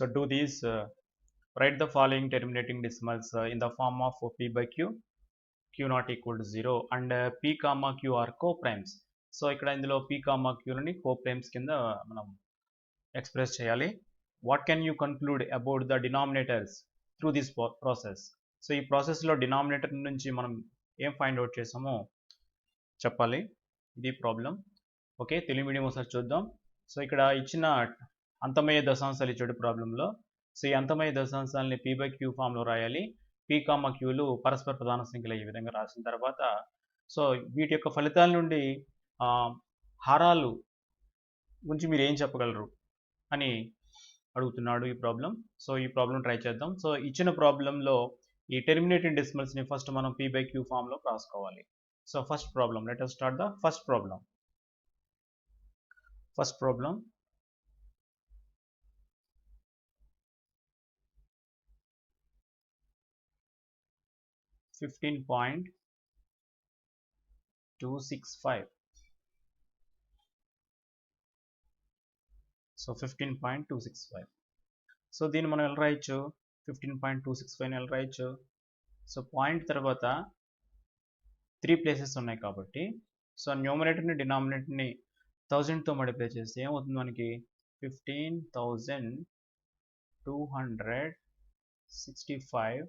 So do these, write the following terminating decimals in the form of p by q, q not equal to 0 and p comma q are co-primes. So ఇక్కడ ఇందులో p comma q లని co-primes కింద మనం express చేయాలి. What can you conclude about the denominators through this process? So ఈ ప్రాసెస్లో denominator నుంచి మనం ఏం ఫైండ్ అవుట్ చేసామో చెప్పాలి. ఇది ప్రాబ్లం. ఓకే, తెలుగు మీడియం ఒకసారి చూద్దాం. సో ఇక్కడ ఇచ్చిన అంతమయ్యే దశాంశాలు ఇచ్చాడు ప్రాబ్లంలో. సో ఈ అంతమయ్యే దశాంశాలని పీ బై క్యూ ఫామ్లో రాయాలి. పీ కామ క్యూలు పరస్పర ప్రధాన సంఖ్యలు ఈ విధంగా రాసిన తర్వాత సో వీటి యొక్క ఫలితాల నుండి హారాలు గురించి మీరు ఏం చెప్పగలరు అని అడుగుతున్నాడు ఈ ప్రాబ్లం. సో ఈ ప్రాబ్లం ట్రై చేద్దాం. సో ఇచ్చిన ప్రాబ్లంలో ఈ టెర్మినేటింగ్ డెసిమల్స్ని ఫస్ట్ మనం పీ బై క్యూ ఫామ్లో రాసుకోవాలి. So first problem, let us start the first problem. First problem, $15.265. So 15.265. So దీన్ని మనం ఎలా రాయొచ్చు? 15.265 ఎలా రాయొచ్చు? సో పాయింట్ తర్వాత 3 ప్లేసెస్ ఉన్నాయి కాబట్టి సో న్యూమరేటర్ని డినామినేటర్ని 1000తో మల్టిప్లై చేస్తే ఏమవుతుంది మనకి? 15,265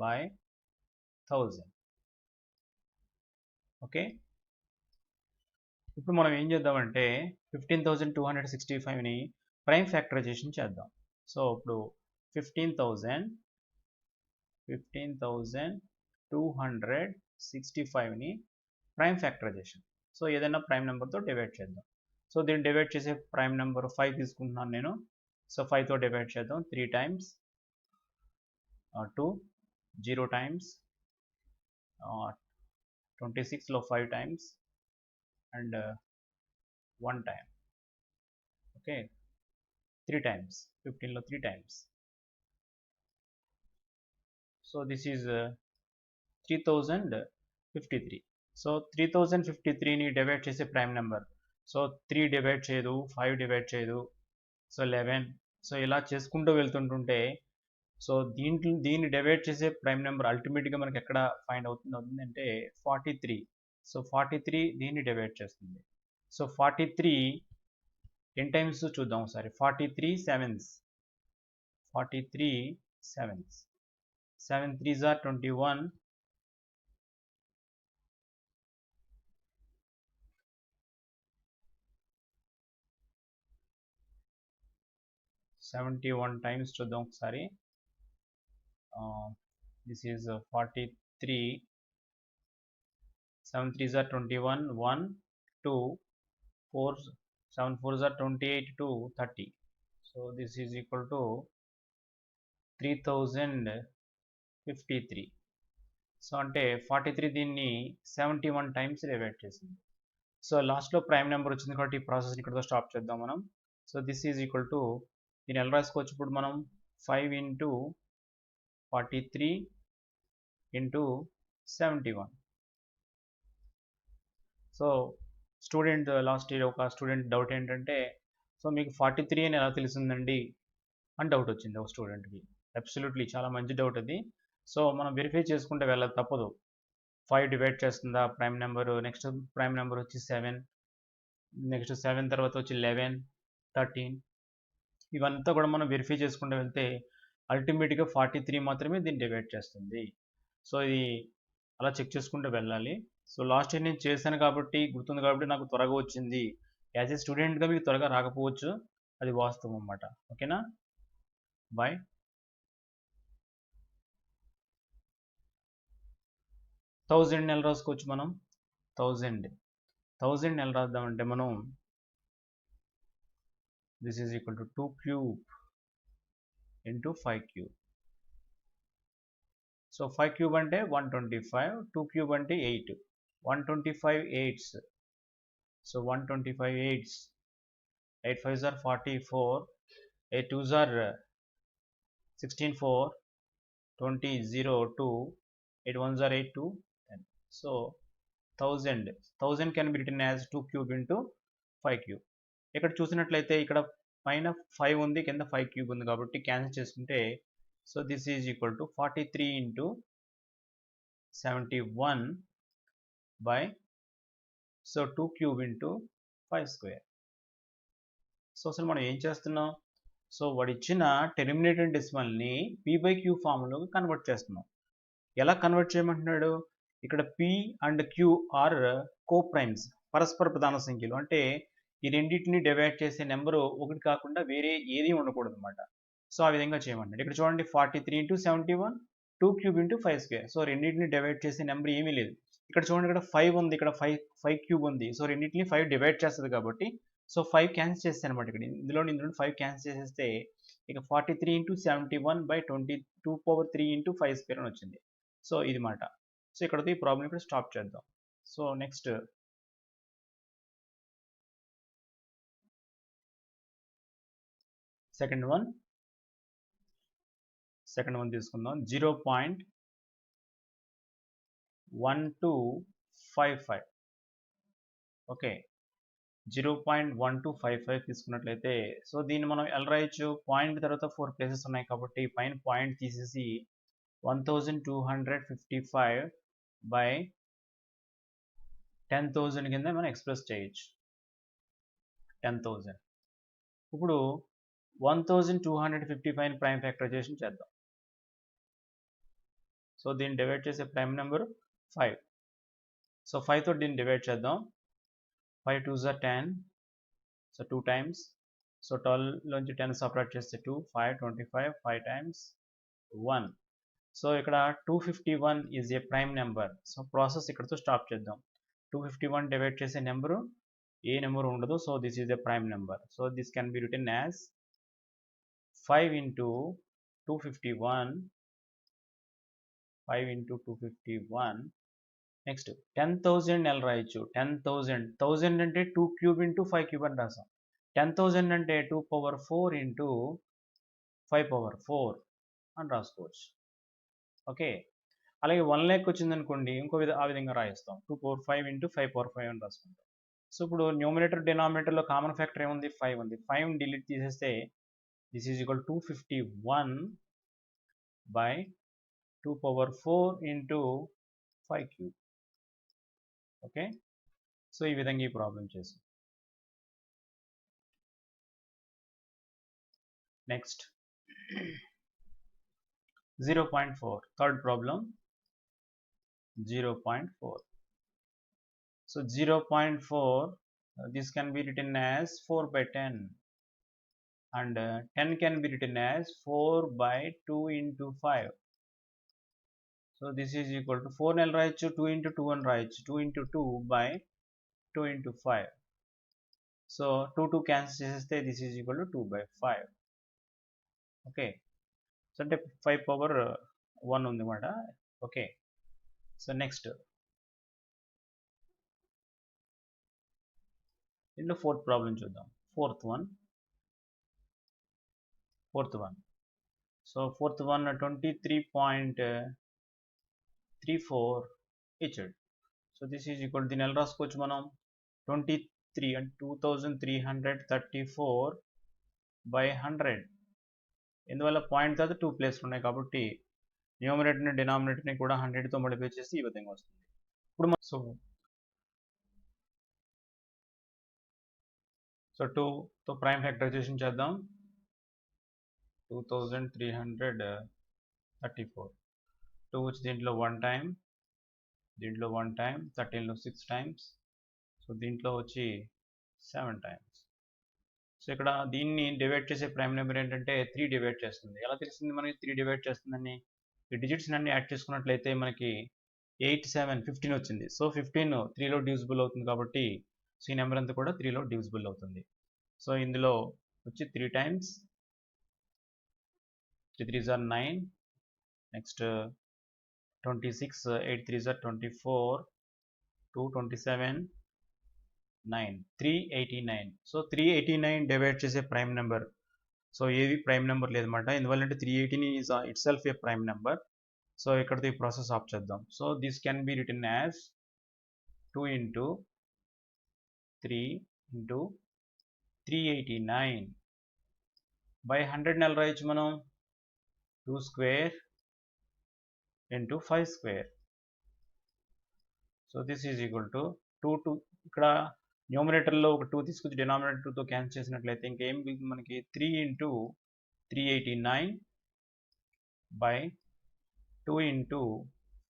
by 1000. ఓకే, ఇప్పుడు మనం ఏం చేద్దామంటే 15,265ని ప్రైమ్ ఫ్యాక్టరైజేషన్ చేద్దాం. సో ఇప్పుడు 15,265ని ప్రైమ్ ఫ్యాక్టరైజేషన్. సో ఏదైనా ప్రైమ్ నెంబర్తో డివైడ్ చేద్దాం. సో దీన్ని డివైడ్ చేసే ప్రైమ్ నెంబర్ 5 తీసుకుంటున్నాను నేను. సో 5తో డివైడ్ చేద్దాం. 3 టైమ్స్ 2, 0 టైమ్స్ 26లో 5 times and 1 time. Okay, 3 times 15లో 3 times. So this is 3053. So 3053ని డివైడ్ చేసే ప్రైమ్ నెంబర్. సో 3 డివైడ్ చేయదు, 5 డివైడ్ చేయదు, సో 11. సో ఇలా చేసుకుంటూ వెళ్తుంటుంటే సో దీన్ని డివైడ్ చేసే ప్రైమ్ నెంబర్ అల్టిమేట్గా మనకి ఎక్కడ ఫైండ్ అవుతుందంటే 43. సో 43 దీన్ని డివైడ్ చేస్తుంది. సో 43 ఎన్ టైమ్స్ చూద్దాం ఒకసారి. 43 sevens. 7 3s are 21. 71 టైమ్స్ చూద్దాం ఒకసారి. This is 43. 7 3s are 21, 1 2 4, 7 4s are 28, 2 30. So this is equal to 3053. So అంటే 43 దీన్ని 71 టైమ్స్ డివైడ్ చేసింది. సో లాస్ట్లో ప్రైమ్ నెంబర్ వచ్చింది కాబట్టి ఈ ప్రాసెస్ని ఇక్కడతో స్టాప్ చేద్దాం మనం. So this is equal to, దీన్ని ఎలా రాసుకోవచ్చు ఇప్పుడు మనం? 5 into 43 into 71. So student last year ఒక స్టూడెంట్ డౌట్ ఏంటంటే సో మీకు 43 అని ఎలా తెలిసిందండి అని డౌట్ వచ్చింది ఒక స్టూడెంట్కి. అబ్సల్యూట్లీ చాలా మంచి డౌట్ అది. సో మనం వెరిఫై చేసుకుంటే వెళ్ళదు, తప్పదు. 5 డివైడ్ చేస్తుందా prime number, next prime number వచ్చి 7, నెక్స్ట్ 7 తర్వాత వచ్చి 11, 13. ఇవంతా కూడా మనం వెరిఫై చేసుకుంటూ వెళ్తే అల్టిమేట్గా 43 మాత్రమే దీన్ని డివైడ్ చేస్తుంది. సో ఇది అలా చెక్ చేసుకుంటూ వెళ్ళాలి. సో లాస్ట్ ఇయర్ నేను చేశాను కాబట్టి గుర్తుంది కాబట్టి నాకు త్వరగా వచ్చింది. యాజ్ ఏ స్టూడెంట్గా మీకు త్వరగా రాకపోవచ్చు, అది వాస్తవం అన్నమాట. ఓకేనా, బాయ్. 1000 ఎలా రాసుకోవచ్చు మనం? 1000 ఎలా రాద్దామంటే మనం this is equal to 2 cube into 5 cube. So 5 cube అంటే 125, 2 cube అంటే 8. 125 8s. So 125 8s. 8 5s are 44, 8 2s are 16, 4, 20 0 2, 8 1s are 8 2 10. So 1000 can be written as 2 cube into 5 cube. ఇక్కడ చూసినట్లయితే ఇక్కడ పైన 5 ఉంది, కింద 5 క్యూబ్ ఉంది కాబట్టి క్యాన్సిల్ చేసుకుంటే so this is equal to 43 into 71 by so 2 cube into 5 square. So అసలు మనం ఏం చేస్తున్నాం? సో వాడు ఇచ్చిన టెర్మినేటెడ్ డెసిమల్ని p/q ఫామ్లోకి కన్వర్ట్ చేస్తున్నాం. ఎలా కన్వర్ట్ చేయమంటున్నాడు? ఇక్కడ p and q are coprimes, పరస్పర ప్రధాన సంఖ్యలు. అంటే ఈ రెండింటిని డివైడ్ చేసే నెంబరు ఒకటి కాకుండా వేరే ఏది ఉండకూడదు అనమాట. సో ఆ విధంగా చేయమంటాడు. ఇక్కడ చూడండి 43 into 71 2 cube into 5 square. So రెండింటిని డివైడ్ చేసే నెంబర్ ఏమీ లేదు. ఇక్కడ చూడండి, ఇక్కడ 5 ఉంది, ఇక్కడ 5 క్యూబ్ ఉంది. సో రెండింటిని 5 డివైడ్ చేస్తుంది కాబట్టి సో 5 క్యాన్సిల్ చేస్తే అనమాట. ఇక్కడ ఇందులో 5 క్యాన్సిల్ చేసేస్తే ఇక 43 ఇంటూ 71 బై 22 ఇంటూ 5 స్క్వేర్ అని వచ్చింది. సో ఇది మాట. సో ఇక్కడ ఈ ప్రాబ్లం ఇక్కడ స్టాప్ చేద్దాం. సో నెక్స్ట్ సెకండ్ వన్ తీసుకుందాం. 0.1255. ఓకే, 0.1255 తీసుకున్నట్లయితే సో దీన్ని మనం ఎలా రాయొచ్చు? పాయింట్ తర్వాత 4 ప్లేసెస్ ఉన్నాయి కాబట్టి పైన పాయింట్ తీసేసి 1255 బై 10,000 కింద మనం ఎక్స్ప్రెస్ చేయొచ్చు. 10,000. ఇప్పుడు 1255 ప్రైమ్ ఫ్యాక్టరైజేషన్ చేద్దాం. సో దీన్ని డివైడ్ చేసే ప్రైమ్ నెంబర్ 5. సో 5 తో దీన్ని డివైడ్ చేద్దాం. 5 2s are 10. So 2 times. So 12 లోంచి 10 సపరేట్ చేస్తే 2 5 25 5 టైమ్స్ 1. సో ఇక్కడ 251 is a prime number. So process ఇక్కడతో స్టాప్ చేద్దాం. 251 డివైడ్ చేసే నెంబరు ఏ నెంబర్ ఉండదు. So this is A prime number. So this can be written as 5 into 251. 5 into 251. Next 10,000 ఎలా రాయొచ్చు? 10,000 అంటే 2 క్యూబ్ ఇంటూ 5 క్యూబ్ అని రాసాం. 10,000 అంటే 2 పవర్ 4 ఇంటూ 5 పవర్ 4 అని రాసుకోవచ్చు. ఓకే, అలాగే 1 లాక్ వచ్చింది అనుకోండి, ఆ విధంగా రాయిస్తాం. 2 పవర్ 5 ఇంటూ 5 పవర్ 5 అని రాసుకుంటాం. సో ఇప్పుడు న్యూమినేటర్ డినామినేటర్లో కామన్ ఫ్యాక్టర్ ఏముంది? 5 ఉంది. 5 డిలీట్ తీసేస్తే this is equal to 251 by 2 power 4 into 5 cube. Okay, so ఈ విధంగా ఈ ప్రాబ్లం చేసాం. Next 0.4, third problem. 0.4. So 0.4 this can be written as 4 by 10 and 10 can be written as 4 by 2 into 5. So this is equal to 4 అని రాయొచ్చు, 2 into 2 అని రాయొచ్చు. 2 into 2 by 2 into 5. So 2 cancel చేసేస్తే this is equal to 2 by 5. Okay, so అంటే 5 power 1 ఉంది అన్నమాట. Okay, so next ఇందులో fourth problem చూద్దాం. Fourth one. So fourth one 23.34 ఇచ్చాడు. సో దిస్ ఈజ్ ఈక్వల్, దీన్ని ఎలా రాసుకోవచ్చు మనం? 23 అంటే 2334 by 100. ఎందువల్ల పాయింట్ తర్వాత 2 ప్లేస్లు ఉన్నాయి కాబట్టి న్యూమరేటర్ని డినామినేటర్ని కూడా 100తో మల్టిప్లై చేసి ఈ విధంగా వస్తుంది. ఇప్పుడు సో 2తో ప్రైమ్ ఫ్యాక్టరైజేషన్ చేద్దాం. 2334. 2 వచ్చి దీంట్లో 1 టైం, దీంట్లో 1 టైం, 13లో 6 టైమ్స్, సో దీంట్లో వచ్చి 7 టైమ్స్. సో ఇక్కడ దీన్ని డివైడ్ చేసే ప్రైమ్ నెంబర్ ఏంటంటే 3 డివైడ్ చేస్తుంది. ఎలా తెలిసింది మనకి 3 డివైడ్ చేస్తుందని? ఈ డిజిట్స్ అన్ని యాడ్ చేసుకున్నట్లయితే మనకి 8 7 15 వచ్చింది. సో 15 3లో డివిజిబుల్ అవుతుంది కాబట్టి సో ఈ నెంబర్ అంతా కూడా 3లో డివిజిబుల్ అవుతుంది. సో ఇందులో వచ్చి 3 times, 3 3s are 9. Next 26, 8 3s are 24, 2 27, 9, 389. So 389 divide చేసే ప్రైమ్ నెంబర్. సో ఏది ప్రైమ్ నెంబర్ లేదన్నమాట. ఎందువల్లంటే 318 is it self A prime number. So ఇక్కడతో ఈ ప్రాసెస్ ఆఫ్ చేద్దాం. So this can be written as 2 into 3 into 389 by 100 ఎలా రాయొచ్చు మనం 2 square into 5 square. So this is equal to 2 ఇక్కడ న్యూమరేటర్లో ఒక 2 తీసుకొచ్చి డినామినేటర్తో క్యాన్సిల్ చేసినట్లయితే ఇంకేం మిగులుతుంది మనకి 3 into 389 by 2 into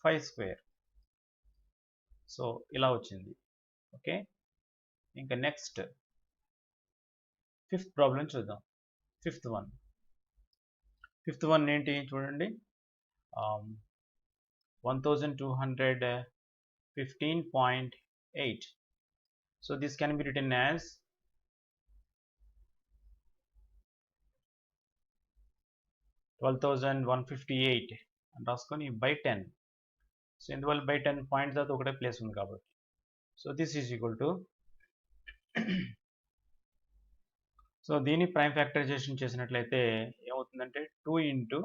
5 square. So ఇలా వచ్చింది. ఓకే, ఇంకా నెక్స్ట్ ఫిఫ్త్ ప్రాబ్లం చూద్దాం. ఫిఫ్త్ వన్ ఏంటి చూడండి. 1215.8. So this can be written as 12,158 అని రాసుకొని by 10. సో ఇందువల్ల by 10 పాయింట్స్ తర్వాత ఒకటే ప్లేస్ ఉంది కాబట్టి. So this is equal to so దీన్ని ప్రైమ్ ఫ్యాక్టరైజేషన్ చేసినట్లయితే ఏమవుతుందంటే 2 into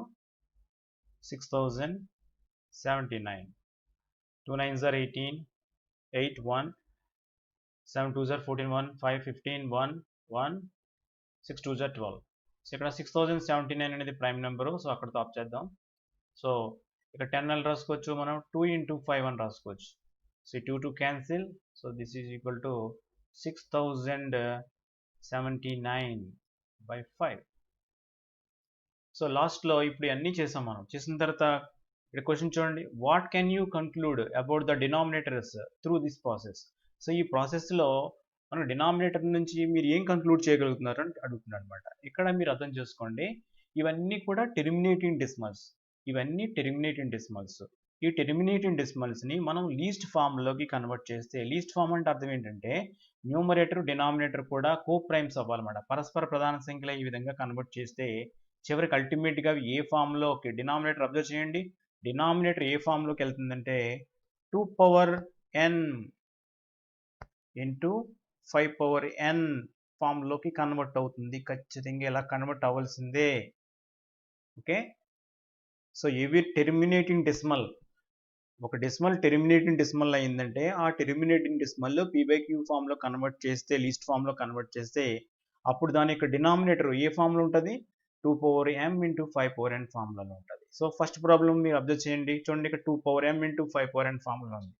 6079, 2 9s are 18, 8 1, 7 2s are 14, 1 5 15, 1 1, 6 2s are 12. So ఇక్కడ 6079 అనేది ప్రైమ్ నెంబరు. సో అక్కడ టాప్ చేద్దాం. సో ఇక్కడ 10 అని రాసుకోవచ్చు, మనం 2 ఇంటూ 5 అని రాసుకోవచ్చు. So 2 cancel. So this is equal to 6079 by 5. So లాస్ట్లో ఇప్పుడు అన్నీ చేసాం మనం. చేసిన తర్వాత ఇక్కడ క్వశ్చన్ చూడండి, what can you conclude about the denominators through this process. So ఈ ప్రాసెస్లో మనం డినామినేటర్ నుంచి మీరు ఏం కన్క్లూడ్ చేయగలుగుతున్నారు అని అడుగుతున్నారు అనమాట. ఇక్కడ మీరు అర్థం చేసుకోండి, ఇవన్నీ కూడా టెర్మినేటింగ్ డెసిమల్స్. ఇవన్నీ టెర్మినేటింగ్ డెసిమల్స్. ఈ టెర్మినేటింగ్ డెసిమల్స్ని మనం లీస్ట్ ఫామ్లోకి కన్వర్ట్ చేస్తే, లీస్ట్ ఫామ్ అంటే అర్థం ఏంటంటే న్యూమరేటర్ డినామినేటర్ కూడా కో ప్రైమ్స్ అవ్వాలన్నమాట. పరస్పర ప్రధాన సంఖ్యలో ఈ విధంగా కన్వర్ట్ చేస్తే చివరికి అల్టిమేట్గా ఏ ఫామ్లోకి డినామినేటర్ అబ్జర్వ్ చేయండి, డినామినేటర్ ఏ ఫామ్లోకి వెళ్తుందంటే 2 power n into 5 power n ఫామ్లోకి కన్వర్ట్ అవుతుంది. ఖచ్చితంగా ఇలా కన్వర్ట్ అవ్వాల్సిందే. ఓకే, సో ఇవి టెర్మినేటింగ్ డెసిమల్. ఒక డెసిమల్ టెర్మినేటింగ్ డెసిమల్ అయిందంటే ఆ టెర్మినేటింగ్ డెసిమల్లో p/q ఫామ్లో కన్వర్ట్ చేస్తే, లీస్ట్ ఫామ్లో కన్వర్ట్ చేస్తే అప్పుడు దాని యొక్క డినామినేటర్ ఏ ఫామ్లో ఉంటుంది, 2 power m into 5 power n ఫామ్లో ఉంటుంది. సో ఫస్ట్ ప్రాబ్లం మీరు అబ్జర్వ్ చేయండి, చూడండి ఇక్కడ 2 power m into 5 power n ఫామ్లో ఉంది.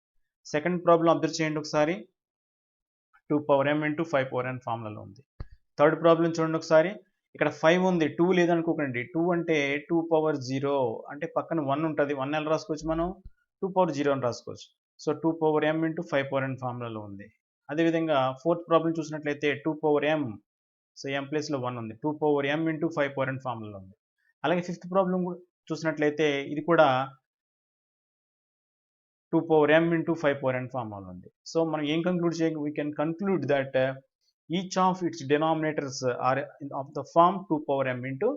సెకండ్ ప్రాబ్లం అబ్జర్వ్ చేయండి ఒకసారి, 2 power m into 5 power n ఫామ్లలో ఉంది. థర్డ్ ప్రాబ్లం చూడండి ఒకసారి, ఇక్కడ 5 ఉంది, 2 లేదనుకోకండి. 2 అంటే 2 పవర్ 0 అంటే పక్కన 1 ఉంటుంది. 1 ఎలా రాసుకోవచ్చు మనం, 2 పవర్ 0 అని రాసుకోవచ్చు. So 2 power m into 5 power n ఫార్ములాలో ఉంది. అదేవిధంగా ఫోర్త్ ప్రాబ్లం చూసినట్లయితే 2 పవర్ m, సో m ప్లేస్లో 1 ఉంది, 2 power m into 5 power n ఫార్ములాలో ఉంది. అలాగే ఫిఫ్త్ ప్రాబ్లం చూసినట్లయితే ఇది కూడా 2 power m into 5 power n ఫార్ములాలో ఉంది. సో మనం ఏం కంక్లూడ్ చేయగలం, we can conclude that each of its denominators are of the form 2 power m into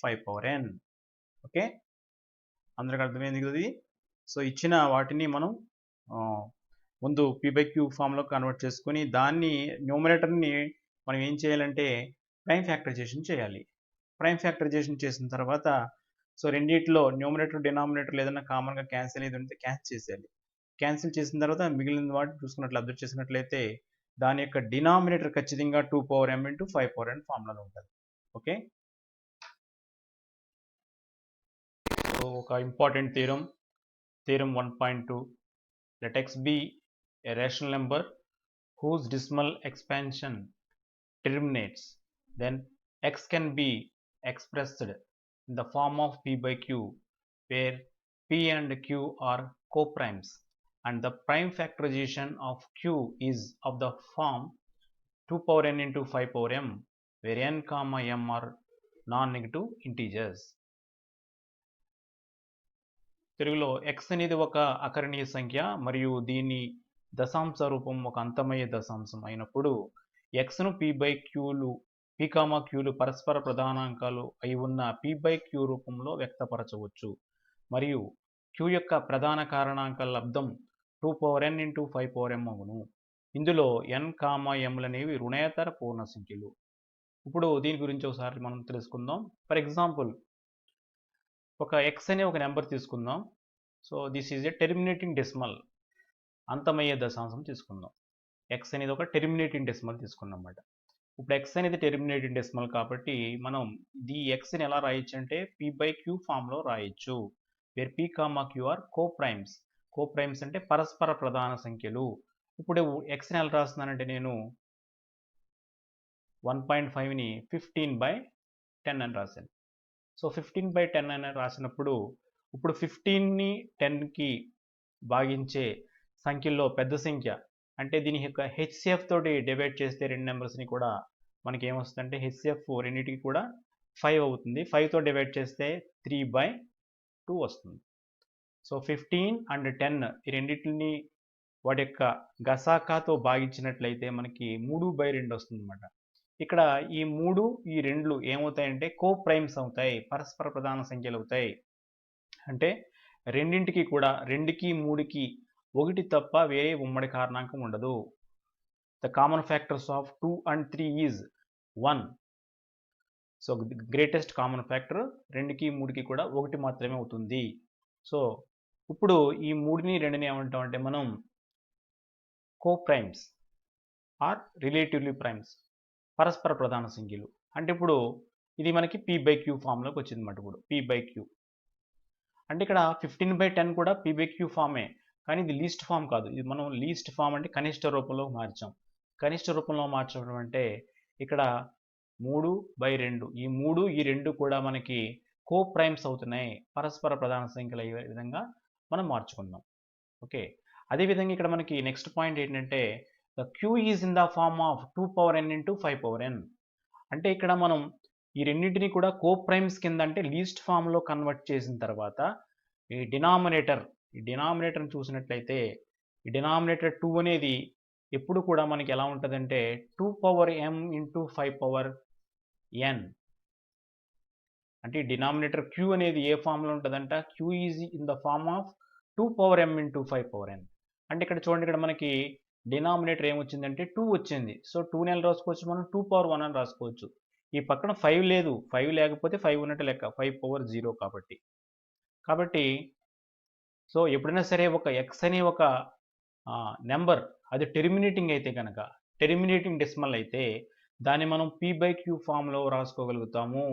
5 power n. Okay, అందరికి అర్థమైంది కదా ఇది. సో ఇచ్చిన వాటిని మనం ముందు p/q ఫామ్లో కన్వర్ట్ చేసుకొని దాన్ని న్యూమరేటర్ని మనం ఏం చేయాలంటే ప్రైమ్ ఫ్యాక్టరైజేషన్ చేయాలి. ప్రైమ్ ఫ్యాక్టరైజేషన్ చేసిన తర్వాత సో రెండిట్లో న్యూమరేటర్ డినామినేటర్ ఏదైనా కామన్గా క్యాన్సిల్ అయ్యేది ఉంటే క్యాన్సిల్ చేసేయాలి. క్యాన్సిల్ చేసిన తర్వాత మిగిలిన వాటిని చూసుకున్నట్లు అబ్జర్వ్ చేసినట్లయితే దాని యొక్క డినామినేటర్ ఖచ్చితంగా 2 power m into 5 power n ఫార్ములాలో ఉంటుంది. ఓకే, సో ఒక important theorem 1.2, let x be a rational number whose decimal expansion terminates, then x can be expressed in the form of p/q where p and q are co-primes and the prime factorization of q is of the form 2 power n into 5 power m where n comma m are non-negative integers. తెలుగులో x అనేది ఒక అకరణీయ సంఖ్య మరియు దీని దశాంశ రూపం ఒక అంతమయ్యే దశాంశం అయినప్పుడు xను p/qలు పరస్పర ప్రధానాంకాలు అయి ఉన్న p/q రూపంలో వ్యక్తపరచవచ్చు మరియు q యొక్క ప్రధాన కారణాంకాల లబ్దం 2 power n into 5 power m అగును. ఇందులో n, mలు అనేవి రుణేతర పూర్ణ సంఖ్యలు. ఇప్పుడు దీని గురించి ఒకసారి మనం తెలుసుకుందాం. ఫర్ ఎగ్జాంపుల్ ఒక x అనే ఒక నెంబర్ తీసుకుందాం. So this is a terminating decimal, అంతమయ్యే దశాంశం తీసుకుందాం. x అనేది ఒక టెర్మినేటింగ్ డెసిమల్ తీసుకున్నమాట. ఇప్పుడు x అనేది టెర్మినేటింగ్ డెసిమల్ కాబట్టి మనం ఈ xని ఎలా రాయొచ్చు అంటే p/q ఫామ్లో రాయొచ్చు. Where p, q are coprimes. Coprimes అంటే పరస్పర ప్రధాన సంఖ్యలు. ఇప్పుడు xని ఎలా రాస్తున్నానంటే నేను 1.5ని 15/10 అని రాశాను. సో 15/10 అని రాసినప్పుడు ఇప్పుడు 15ని 10కి భాగించే సంఖ్యల్లో పెద్ద సంఖ్య అంటే దీని యొక్క హెచ్సిఎఫ్ తోటి డివైడ్ చేస్తే రెండు నెంబర్స్ని కూడా మనకి ఏమొస్తుందంటే హెచ్సిఎఫ్ రెండింటికి కూడా 5 అవుతుంది. 5తో డివైడ్ చేస్తే 3/2 వస్తుంది. సో 15 అండ్ 10 ఈ రెండింటిని వాటి యొక్క గసాకాతో భాగించినట్లయితే మనకి 3/2 వస్తుంది అనమాట. ఇక్కడ ఈ 3 ఈ 2 ఏమవుతాయంటే కోప్రైమ్స్ అవుతాయి, పరస్పర ప్రధాన సంఖ్యలు అవుతాయి. అంటే రెండింటికి కూడా 2కి 3కి 1 తప్ప వేరే ఉమ్మడి కారణాంకం ఉండదు. The common factors of 2 and 3 is 1. So greatest common factor 2కి 3కి కూడా 1 మాత్రమే అవుతుంది. సో ఇప్పుడు ఈ 3ని 2ని ఏమంటామంటే మనం కోప్రైమ్స్ ఆర్ రిలేటివ్లీ ప్రైమ్స్, పరస్పర ప్రధాన సంఖ్యలు. అంటే ఇప్పుడు ఇది మనకి p/q ఫామ్లోకి వచ్చింది అన్నమాట. ఇప్పుడు p/q అంటే ఇక్కడ 15/10 కూడా p/q ఫామే, కానీ ఇది లీస్ట్ ఫామ్ కాదు. ఇది మనం లీస్ట్ ఫామ్ అంటే కనిష్ట రూపంలో మార్చాం. కనిష్ట రూపంలో మార్చడం అంటే ఇక్కడ 3/2 ఈ 3 ఈ 2 కూడా మనకి కోప్రైమ్స్ అవుతున్నాయి, పరస్పర ప్రధాన సంఖ్యలు అయ్యే విధంగా మనం మార్చుకుందాం. ఓకే, అదేవిధంగా ఇక్కడ మనకి నెక్స్ట్ పాయింట్ ఏంటంటే the q is in the form of 2n into 5n. అంటే ఇక్కడ మనం ఈ రెండింటిని కూడా కోప్రైమ్స్ కింద అంటే లీస్ట్ ఫామ్లో కన్వర్ట్ చేసిన తర్వాత ఈ డినామినేటర్ని చూసినట్లయితే ఈ డినామినేటర్ 2 అనేది ఎప్పుడు కూడా మనకి ఎలా ఉంటుందంటే 2m into 5n. అంటే డినామినేటర్ q అనేది ఏ ఫామ్లో ఉంటుందంట, q is in the form of 2m into 5n. అంటే ఇక్కడ చూడండి, ఇక్కడ మనకి డినామినేటర్ ఏమొచ్చిందంటే 2 వచ్చింది. సో 2ని ఎలా రాసుకోవచ్చు మనం 2/1 అని రాసుకోవచ్చు. ఈ పక్కన 5 లేదు, 5 లేకపోతే 5 ఉన్నట్టు లెక్క, 5/0 కాబట్టి సో ఎప్పుడైనా సరే ఒక x అనే ఒక నెంబర్ అది టెర్మినేటింగ్ అయితే కనుక, టెర్మినేటింగ్ డెసిమల్ అయితే దాన్ని మనం p/q ఫామ్లో రాసుకోగలుగుతాము.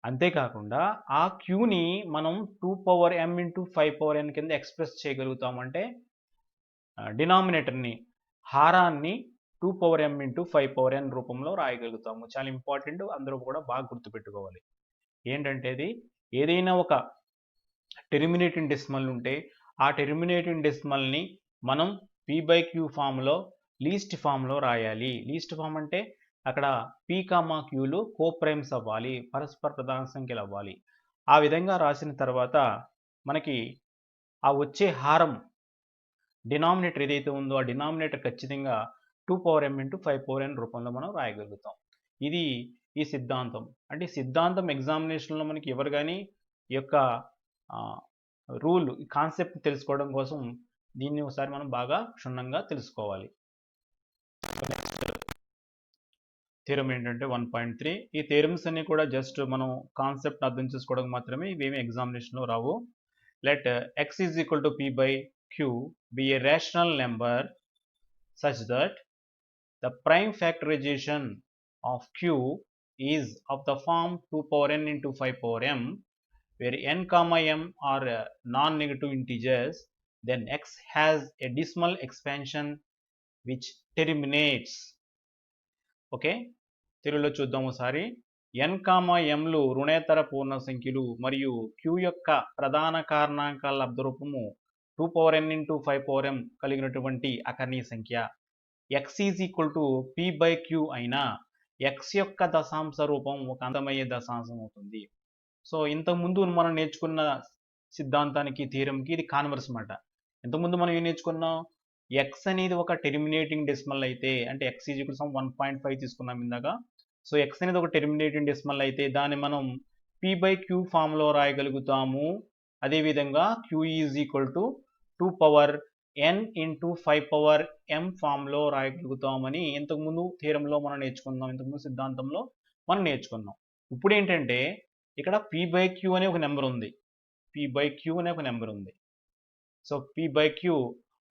అంతేకాకుండా ఆ క్యూని మనం 2m into 5n కింద ఎక్స్ప్రెస్ చేయగలుగుతాము. అంటే డినామినేటర్ని, హారాన్ని 2m into 5n రూపంలో రాయగలుగుతాము. చాలా ఇంపార్టెంట్, అందరూ కూడా బాగా గుర్తుపెట్టుకోవాలి. ఏంటంటే ఇది ఏదైనా ఒక టెర్మినేటింగ్ డెసిమల్ ఉంటే ఆ టెర్మినేటింగ్ డెసిమల్ని మనం p/q ఫామ్లో లీస్ట్ ఫామ్లో రాయాలి. లీస్ట్ ఫామ్ అంటే అక్కడ p, qలు కోప్రైమ్స్ అవ్వాలి, పరస్పర ప్రధాన సంఖ్యలు అవ్వాలి. ఆ విధంగా రాసిన తర్వాత మనకి ఆ వచ్చే హారం డినామినేటర్ ఏదైతే ఉందో ఆ డినామినేటర్ ఖచ్చితంగా 2m into 5n రూపంలో మనం రాయగలుగుతాం. ఇది ఈ సిద్ధాంతం. అంటే ఈ సిద్ధాంతం ఎగ్జామినేషన్లో మనకి ఎవరు కానీ ఈ యొక్క రూల్, ఈ కాన్సెప్ట్ తెలుసుకోవడం కోసం దీన్ని ఒకసారి మనం బాగా క్షుణ్ణంగా తెలుసుకోవాలి. నెక్స్ట్ థీరం ఏంటంటే 1.3. ఈ థీరమ్స్ అన్ని కూడా జస్ట్ మనం కాన్సెప్ట్ అర్థం చేసుకోవడం మాత్రమే, ఇవేమి ఎగ్జామినేషన్లో రావు. Let x is equal to p/q be a rational number such that the prime factorization of q is of the form 2n into 5m, where n, m are non-negative integers, then x has a decimal expansion which terminates. Okay, తెలుగులో చూద్దాం ఒకసారి. n, mలు రుణేతర పూర్ణ సంఖ్యలు మరియు q యొక్క ప్రధాన కారణాంకాల లబ్ధరూపము 2n into 5m కలిగినటువంటి అకర్ణీయ సంఖ్య. x is equal to p/q అయినా x యొక్క దశాంశ రూపం ఒక అందమయ్యే దశాంశం అవుతుంది. సో ఇంతకుముందు మనం నేర్చుకున్న సిద్ధాంతానికి, థీరంకి ఇది కాన్వర్స్ మాట. ఇంతకుముందు మనం ఏం నేర్చుకున్నాం, x అనేది ఒక టెర్మినేటింగ్ డెసిమల్ అయితే, అంటే x ఈజ్ ఈక్వల్ టు 1.5 తీసుకున్నాం ఇందాక. సో x అనేది ఒక టెర్మినేటింగ్ డెసిమల్ అయితే దాన్ని మనం p/q ఫామ్లో రాయగలుగుతాము. అదేవిధంగా q is equal to 2n into 5m ఫామ్లో రాయగలుగుతామని ఇంతకుముందు థీరంలో మనం నేర్చుకున్నాం, ఇంతకుముందు సిద్ధాంతంలో మనం నేర్చుకున్నాం. ఇప్పుడు ఏంటంటే ఇక్కడ p/q అనే ఒక నెంబర్ ఉంది, p/q అనే ఒక నెంబర్ ఉంది. సో p/q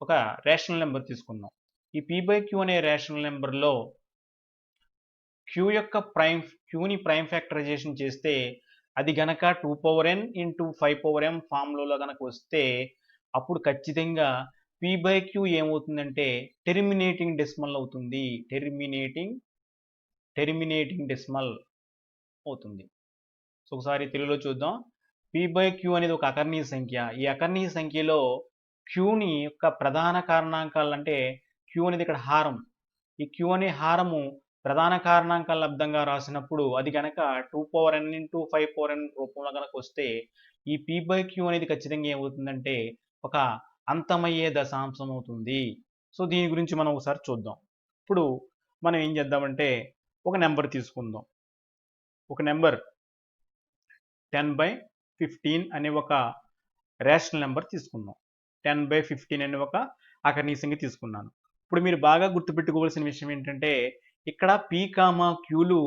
ఒక రేషనల్ నెంబర్ తీసుకుందాం. ఈ p/q అనే రేషనల్ నెంబర్లో క్యూని ప్రైమ్ ఫ్యాక్టరైజేషన్ చేస్తే అది గనక 2n ఇంటూ 5m ఫామ్లో గనక వస్తే అప్పుడు ఖచ్చితంగా p/q ఏమవుతుందంటే టెర్మినేటింగ్ డెసిమల్ అవుతుంది. టెర్మినేటింగ్ డెసిమల్ అవుతుంది. సో ఒకసారి తెలుగులో చూద్దాం. p/q అనేది ఒక అకర్ణీయ సంఖ్య. ఈ అకర్ణీయ సంఖ్యలో క్యూని యొక్క ప్రధాన కారణాంకాలు అంటే క్యూ అనేది ఇక్కడ హారం. ఈ క్యూ అనే హారము ప్రధాన కారణాంకాల లబ్దంగా రాసినప్పుడు అది కనుక 2n ఇంటూ 5n రూపంలో కనుక వస్తే ఈ p/q అనేది ఖచ్చితంగా ఏమవుతుందంటే ఒక అంతమయ్యే దశాంశం అవుతుంది. సో దీని గురించి మనం ఒకసారి చూద్దాం. ఇప్పుడు మనం ఏం చేద్దామంటే ఒక నెంబర్ తీసుకుందాం. ఒక నెంబర్ 10/15 అనే ఒక రేషనల్ నెంబర్ తీసుకుందాం. 10/15 అనే ఒక అకర్ణీయ సంఖ్య తీసుకున్నాను. ఇప్పుడు మీరు బాగా గుర్తుపెట్టుకోవాల్సిన విషయం ఏంటంటే ఇక్కడ p, qలు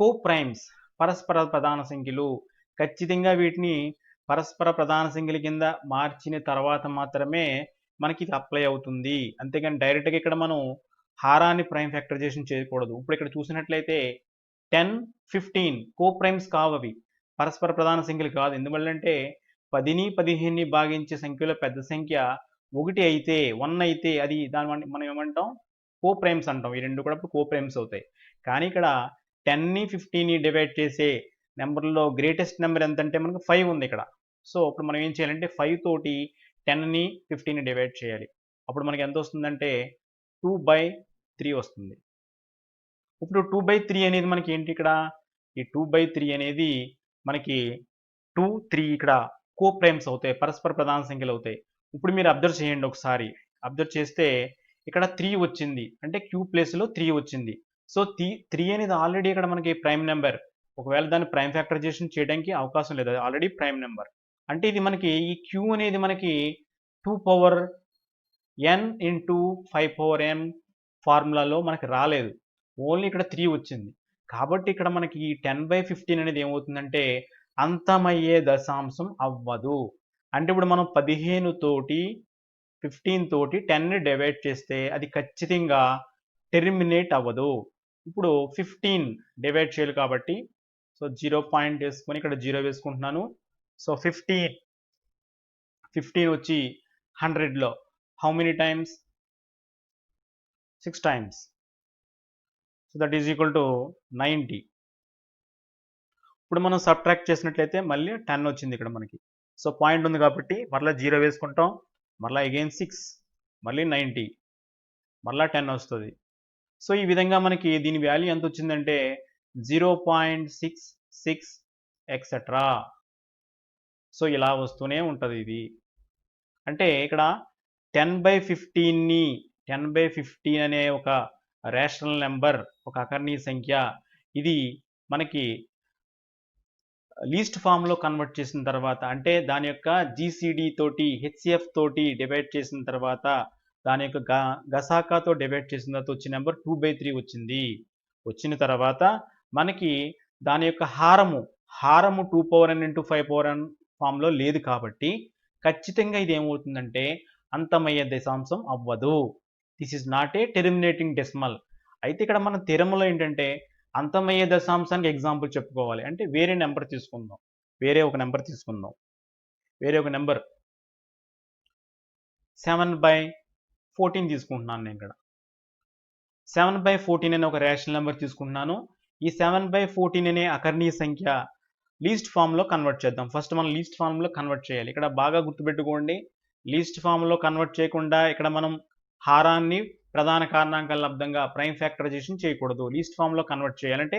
కోప్రైమ్స్, పరస్పర ప్రధాన సంఖ్యలు. ఖచ్చితంగా వీటిని పరస్పర ప్రధాన సంఖ్యల కింద మార్చిన తర్వాత మాత్రమే మనకి ఇది అప్లై అవుతుంది. అంతేగాని డైరెక్ట్గా ఇక్కడ మనం హారాన్ని ప్రైమ్ ఫ్యాక్టరైజేషన్ చేయకూడదు. ఇప్పుడు ఇక్కడ చూసినట్లయితే 10, 15 కోప్రైమ్స్ కావవి, పరస్పర ప్రధాన సంఖ్యలు కాదు. ఎందువల్లంటే 10ని 15ని భాగించే సంఖ్యలో పెద్ద సంఖ్య 1 అయితే 1 అయితే అది దాని మనం ఏమంటాం కోప్రైమ్స్ అంటాం. ఈ రెండు కూడా కోప్రైమ్స్ అవుతాయి. కానీ ఇక్కడ 10ని 15ని డివైడ్ చేసే నెంబర్లో గ్రేటెస్ట్ నెంబర్ ఎంత అంటే మనకు 5 ఉంది ఇక్కడ. సో ఇప్పుడు మనం ఏం చేయాలంటే 5 తోటి 10ని 15ని డివైడ్ చేయాలి. అప్పుడు మనకి ఎంత వస్తుందంటే 2/3 వస్తుంది. ఇప్పుడు 2/3 అనేది మనకి ఏంటి ఇక్కడ ఈ 2/3 అనేది మనకి 2, 3 ఇక్కడ కోప్రైమ్స్ అవుతాయి, పరస్పర ప్రధాన సంఖ్యలు అవుతాయి. ఇప్పుడు మీరు అబ్జర్వ్ చేయండి ఒకసారి. అబ్జర్వ్ చేస్తే ఇక్కడ 3 వచ్చింది అంటే క్యూ ప్లేస్లో 3 వచ్చింది. సో 3 అనేది ఆల్రెడీ ఇక్కడ మనకి ప్రైమ్ నెంబర్. ఒకవేళ దాన్ని ప్రైమ్ ఫ్యాక్టరైజేషన్ చేయడానికి అవకాశం లేదు, అది ఆల్రెడీ ప్రైమ్ నెంబర్. అంటే ఇది మనకి ఈ క్యూ అనేది మనకి 2n ఇంటూ 5m ఫార్ములాలో మనకి రాలేదు, ఓన్లీ ఇక్కడ 3 వచ్చింది. కాబట్టి ఇక్కడ మనకి ఈ 10/15 అనేది ఏమవుతుందంటే అంతమయ్యే దశాంశం అవ్వదు. అంటే ఇప్పుడు మనం 15 తోటి 15 తోటి 10ని డివైడ్ చేస్తే అది ఖచ్చితంగా టెర్మినేట్ అవ్వదు. ఇప్పుడు 15 డివైడ్ చేయాలి కాబట్టి సో 0 పాయింట్ వేసుకొని ఇక్కడ 0 వేసుకుంటున్నాను. సో 15 వచ్చి 100లో how many times 6 times. So that is equal to 90. ఇప్పుడు మనం సబ్ట్రాక్ట్ చేసినట్లయితే మళ్ళీ 10 వచ్చింది ఇక్కడ మనకి. సో పాయింట్ ఉంది కాబట్టి మరలా 0 వేసుకుంటాం, మరలా అగైన్ 6, మళ్ళీ 90, మరలా 10 వస్తుంది. సో ఈ విధంగా మనకి దీని వాల్యూ ఎంత వచ్చిందంటే 0.66 ఎక్సెట్రా. సో ఇలా వస్తూనే ఉంటుంది ఇది. అంటే ఇక్కడ 10/15 అనే ఒక రేషనల్ నెంబర్, ఒక అకర్ణీయ సంఖ్య, ఇది మనకి లీస్ట్ ఫామ్లో కన్వర్ట్ చేసిన తర్వాత అంటే దాని యొక్క జీసీడీ తోటి హెచ్సిఎఫ్ తోటి డివైడ్ చేసిన తర్వాత దాని యొక్క గసాకాతో డివైడ్ చేసిన తర్వాత వచ్చిన నెంబర్ 2/3 వచ్చింది. వచ్చిన తర్వాత మనకి దాని యొక్క హారము 2n ఇంటూ 5n ఫామ్లో లేదు కాబట్టి ఖచ్చితంగా ఇది ఏమవుతుందంటే అంతమయ్యే దశాంశం అవ్వదు. This is not a terminating decimal. అయితే ఇక్కడ మన థియరంలో ఏంటంటే అంతమయ్యే దశాంశానికి ఎగ్జాంపుల్ చెప్పుకోవాలి అంటే వేరే ఒక నెంబర్ తీసుకుందాం. వేరే ఒక నెంబర్ 7/14 తీసుకుంటున్నాను నేను ఇక్కడ. 7/14 అనే ఒక రేషనల్ నెంబర్ తీసుకుంటున్నాను. ఈ 7/14 అనే అకర్ణీయ సంఖ్య లీస్ట్ ఫామ్లో కన్వర్ట్ చేద్దాం. ఫస్ట్ మనం లీస్ట్ ఫామ్లో కన్వర్ట్ చేయాలి. ఇక్కడ బాగా గుర్తుపెట్టుకోండి, లీస్ట్ ఫామ్లో కన్వర్ట్ చేయకుండా ఇక్కడ మనం హారాన్ని ప్రధాన కారణాంకాల లబ్దంగా ప్రైమ్ ఫ్యాక్టరైజేషన్ చేయకూడదు. లీస్ట్ ఫామ్లో కన్వర్ట్ చేయాలంటే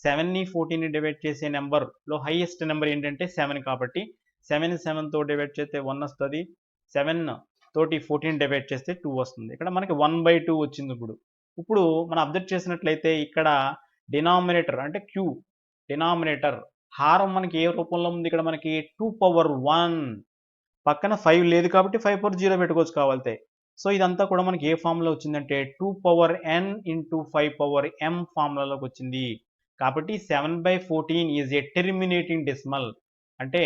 7ని 14ని డివైడ్ చేసే నెంబర్లో హైయెస్ట్ నెంబర్ ఏంటంటే 7 కాబట్టి 7తో డివైడ్ చేస్తే 1 వస్తుంది. 7 తోటి 14 డివైడ్ చేస్తే 2 వస్తుంది. ఇక్కడ మనకి 1/2 వచ్చింది. ఇప్పుడు మనం అబ్జర్వ్ చేసినట్లయితే ఇక్కడ డినామినేటర్ అంటే క్యూ, డినామినేటర్ హారం మనకి ఏ రూపంలో ఉంది, ఇక్కడ మనకి 2/1 పక్కన 5 లేదు కాబట్టి 5/0 పెట్టుకోవచ్చు కావాలితే. సో ఇదంతా కూడా మనకి ఏ ఫార్ములా వచ్చిందంటే 2n ఇంటూ 5m ఫార్ములాలోకి వచ్చింది. కాబట్టి 7/14 ఈజ్ ఏ టెర్మినేటింగ్ డెసిమల్, అంటే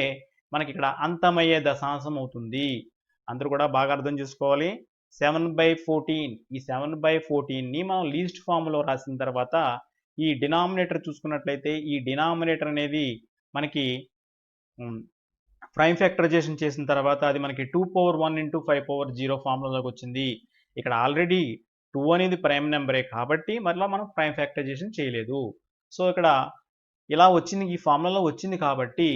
మనకి ఇక్కడ అంతమయ్యే దశాంశం అవుతుంది. అందరూ కూడా బాగా అర్థం చేసుకోవాలి. 7/14 ఈ 7/14ని మనం లీస్ట్ ఫామ్లో రాసిన తర్వాత ఈ డినామినేటర్ చూసుకున్నట్లయితే ఈ డినామినేటర్ అనేది మనకి ప్రైమ్ ఫ్యాక్టరైజేషన్ చేసిన తర్వాత అది మనకి 2 పవర్ 1 ఇంటూ 5 పవర్ 0 ఫార్ములాలోకి వచ్చింది. ఇక్కడ ఆల్రెడీ 2 అనేది ప్రైమ్ నెంబరే కాబట్టి మరలా మనం ప్రైమ్ ఫ్యాక్టరైజేషన్ చేయలేదు. సో ఇక్కడ ఇలా వచ్చింది, ఈ ఫార్ములాలో వచ్చింది కాబట్టి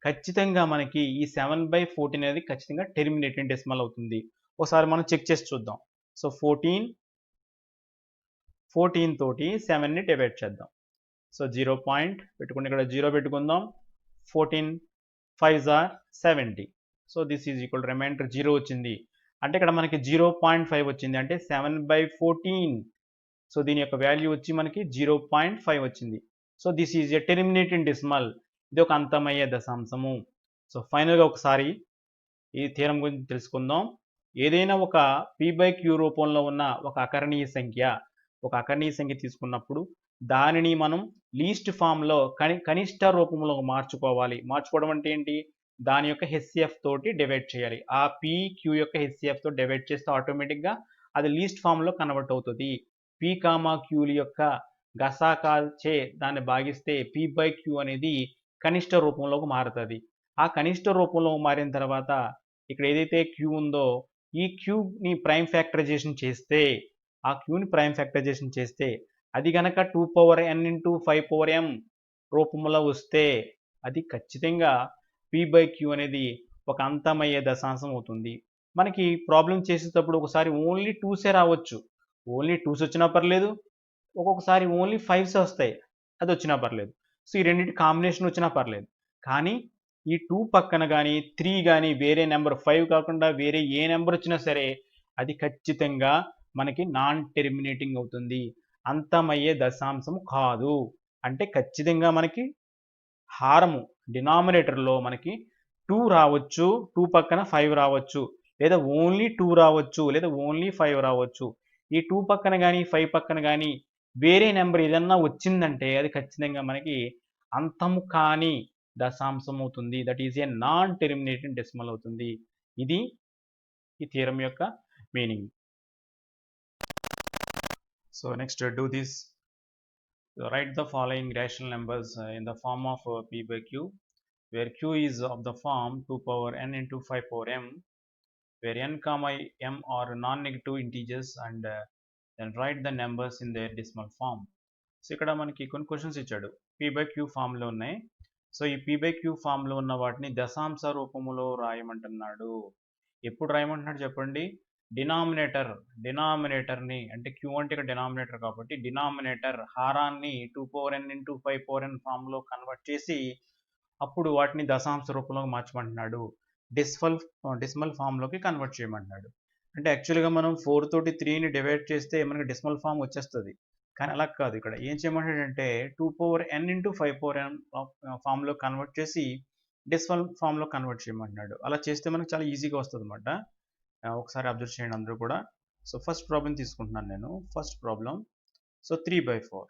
ఖచ్చితంగా మనకి ఈ 7/14 అనేది ఖచ్చితంగా టెర్మినేటింగ్ డెసిమల్ అవుతుంది. ఒకసారి మనం చెక్ చేసి చూద్దాం. సో 14 తోటి 7ని డివైడ్ చేద్దాం. సో 0 పాయింట్ పెట్టుకుని ఇక్కడ 0 పెట్టుకుందాం. 14 5s are 70. So this is equal remainder 0 వచ్చింది. అంటే ఇక్కడ మనకి 0.5 వచ్చింది, అంటే 7/14. సో దీని యొక్క వాల్యూ వచ్చి మనకి 0.5 వచ్చింది. So this is a terminating decimal. ఇది ఒక అంతమయ్యే దశాంశము. సో ఫైనల్గా ఒకసారి ఈ థీరం గురించి తెలుసుకుందాం. ఏదైనా ఒక p/q రూపంలో ఉన్న ఒక అకరణీయ సంఖ్య తీసుకున్నప్పుడు దానిని మనం లీస్ట్ ఫామ్లో కనిష్ట రూపంలో మార్చుకోవడం అంటే ఏంటి, దాని యొక్క HCF తోటి డివైడ్ చేయాలి. ఆ PQ యొక్క HCF తో డివైడ్ చేస్తే ఆటోమేటిక్గా అది లీస్ట్ ఫామ్లో కన్వర్ట్ అవుతుంది. P, Qల యొక్క గసాకాచే దాన్ని భాగిస్తే p/q అనేది కనిష్ట రూపంలోకి మారుతుంది. ఆ కనిష్ట రూపంలో మారిన తర్వాత ఇక్కడ ఏదైతే Q ఉందో ఈ Qని ప్రైమ్ ఫ్యాక్టరైజేషన్ చేస్తే అది కనుక 2 n ఇంటూ 5 రూపంలో వస్తే అది ఖచ్చితంగా p/q అనేది ఒక అంతమయ్యే దశాంశం అవుతుంది. మనకి ప్రాబ్లం చేసేటప్పుడు ఒకసారి ఓన్లీ 2సే రావచ్చు, ఓన్లీ 2s వచ్చినా పర్లేదు, ఒక్కొక్కసారి ఓన్లీ 5s వస్తాయి, అది వచ్చినా పర్లేదు. సో ఈ రెండింటి కాంబినేషన్ వచ్చినా పర్లేదు. కానీ ఈ 2 పక్కన కానీ 3 కానీ వేరే నెంబర్ 5 కాకుండా వేరే ఏ నెంబర్ వచ్చినా సరే అది ఖచ్చితంగా మనకి నాన్ టెర్మినేటింగ్ అవుతుంది, అంతమయ్యే దశాంశం కాదు. అంటే ఖచ్చితంగా మనకి హారము డినామినేటర్లో మనకి 2 రావచ్చు, 2 పక్కన 5 రావచ్చు, లేదా ఓన్లీ 2 రావచ్చు, లేదా ఓన్లీ 5 రావచ్చు. ఈ 2 పక్కన కానీ 5 పక్కన కానీ వేరే నెంబర్ ఏదన్నా వచ్చిందంటే అది ఖచ్చితంగా మనకి అంతము కాని దశాంశం అవుతుంది. That is a non terminating decimal అవుతుంది. ఇది ఈ థియరం యొక్క meaning. So next do this. Write the following rational numbers in the form of p/q, where q is of the form 2 power n into 5 power m, where n, m are non-negative integers, and then write the numbers in their decimal form. So ఇక్కడ మనకి కొన్ని questions ఇచ్చాడు, p/q ఫామ్లో ఉన్నాయి. So ఈ p/q ఫామ్లో ఉన్న వాటిని దశాంశ రూపంలో రాయమంటున్నాడు. ఎప్పుడు రాయమంటున్నాడు చెప్పండి, డినామినేటర్ని అంటే q అంటే ఇక్కడ డినామినేటర్ కాబట్టి డినామినేటర్ హారాన్ని 2 n ఇంటూ 5 n ఫామ్లో కన్వర్ట్ చేసి అప్పుడు వాటిని దశాంశ రూపంలో మార్చమంటున్నాడు, డెసిమల్ ఫామ్లోకి కన్వర్ట్ చేయమంటున్నాడు. అంటే యాక్చువల్గా మనం 4 తోటి 3ని డివైడ్ చేస్తే మనకి డెసిమల్ ఫామ్ వచ్చేస్తుంది, కానీ అలా కాదు. ఇక్కడ ఏం చేయమంటాడంటే 2 n ఇంటూ 5 n ఫామ్లో కన్వర్ట్ చేసి డెసిమల్ ఫామ్లో కన్వర్ట్ చేయమంటున్నాడు. అలా చేస్తే మనకు చాలా ఈజీగా వస్తుంది అన్నమాట. ఒకసారి అబ్జర్వ్ చేయండి అందరూ కూడా. సో ఫస్ట్ ప్రాబ్లం తీసుకుంటున్నాను నేను. First problem, so 3/4.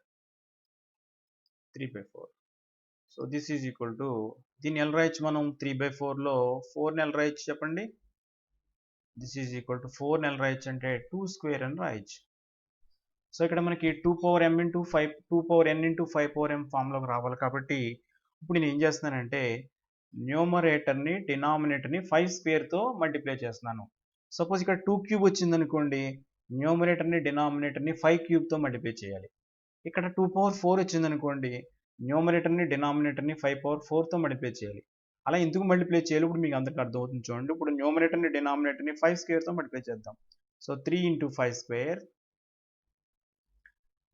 So this is equal to, దీన్ని ఎలా రాయొచ్చు మనం, 3/4లో 4ని ఎలా రాయొచ్చు చెప్పండి. దిస్ ఈజ్ ఈక్వల్ టు 4ని ఎలా రాయొచ్చు అంటే 2² అని రాయొచ్చు. సో ఇక్కడ మనకి 2 పవర్ n ఇంటూ 5 ఫామ్లోకి రావాలి కాబట్టి ఇప్పుడు నేను ఏం చేస్తున్నానంటే న్యూమరేటర్ని డినామినేటర్ని 5² మల్టిప్లై చేస్తున్నాను. సపోజ్ ఇక్కడ 2³ వచ్చిందనుకోండి, న్యూమరేటర్ని డినామినేటర్ని 5³ మల్టిప్లై చేయాలి. ఇక్కడ 2/4 వచ్చిందనుకోండి, న్యూమరేటర్ని డినామినేటర్ని 5/4 మల్టిప్లై చేయాలి. అలా ఎందుకు మల్టిప్లై చేయాలి ఇప్పుడు మీకు అందరికీ అర్థమవుతుంది చూడండి. ఇప్పుడు న్యూమరేటర్ని డినామినేటర్ని 5² మల్టిప్లై చేద్దాం. So 3 into 5²